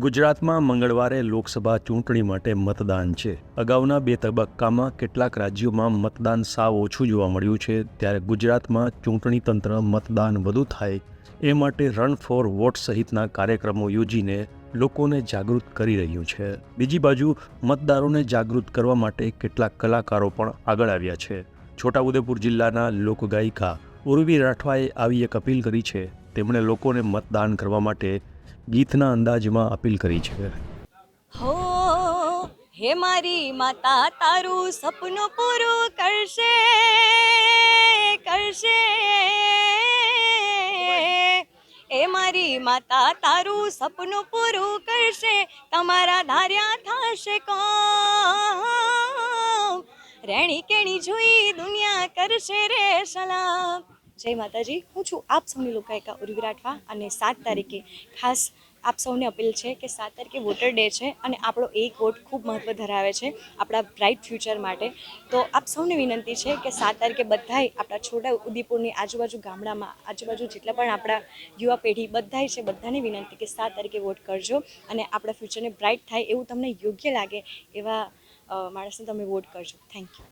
ગુજરાતમાં મંગળવારે લોકસભા ચૂંટણી માટે મતદાન છે. અગાઉના 2 તબક્કામાં કેટલાક રાજ્યોમાં મતદાન સાવ ઓછું જોવા મળ્યું છે, ત્યારે ગુજરાતમાં ચૂંટણી તંત્ર મતદાન વધુ થાય એ માટે રન ફોર વોટ સહિતના કાર્યક્રમો યોજીને લોકોને જાગૃત કરી રહ્યું છે. બીજી બાજુ મતદારોને જાગૃત કરવા માટે કેટલાક કલાકારો પણ આગળ આવ્યા છે. છોટાઉદેપુર જિલ્લાના લોકગાયિકા ઉર્વી રાઠવાએ આવી એક અપીલ કરી છે. તેમણે લોકોને મતદાન કરવા માટે ગીતના અંદાજમાં અપીલ કરી છે. હો હે મારી માતા તારું સપનું પૂરું કરશે કરશે એ મારી માતા તારું સપનું પૂરું કરશે, તમારા ધાર્યા થશે કોમ, રેણી કેણી જોઈ દુનિયા કરશે રે સલામ. જય માતાજી. હું છું આપ સૌની લોકગાયિકા ઉર્વી રાઠવા અને 7 તારીખે ખાસ આપ સૌને અપીલ છે કે 7 તારીખે વોટર ડે છે અને આપણો એક વોટ ખૂબ મહત્ત્વ ધરાવે છે આપણા બ્રાઇટ ફ્યુચર માટે. તો આપ સૌને વિનંતી છે કે 7 તારીખે બધાય આપણા છોટાઉદેપુરની આજુબાજુ ગામડામાં આજુબાજુ જેટલા પણ આપણા યુવા પેઢી બધાય છે, બધાને વિનંતી કે 7 તારીખે વોટ કરજો અને આપણા ફ્યુચરને બ્રાઇટ થાય એવું તમને યોગ્ય લાગે એવા માણસને તમે વોટ કરજો. Thank you.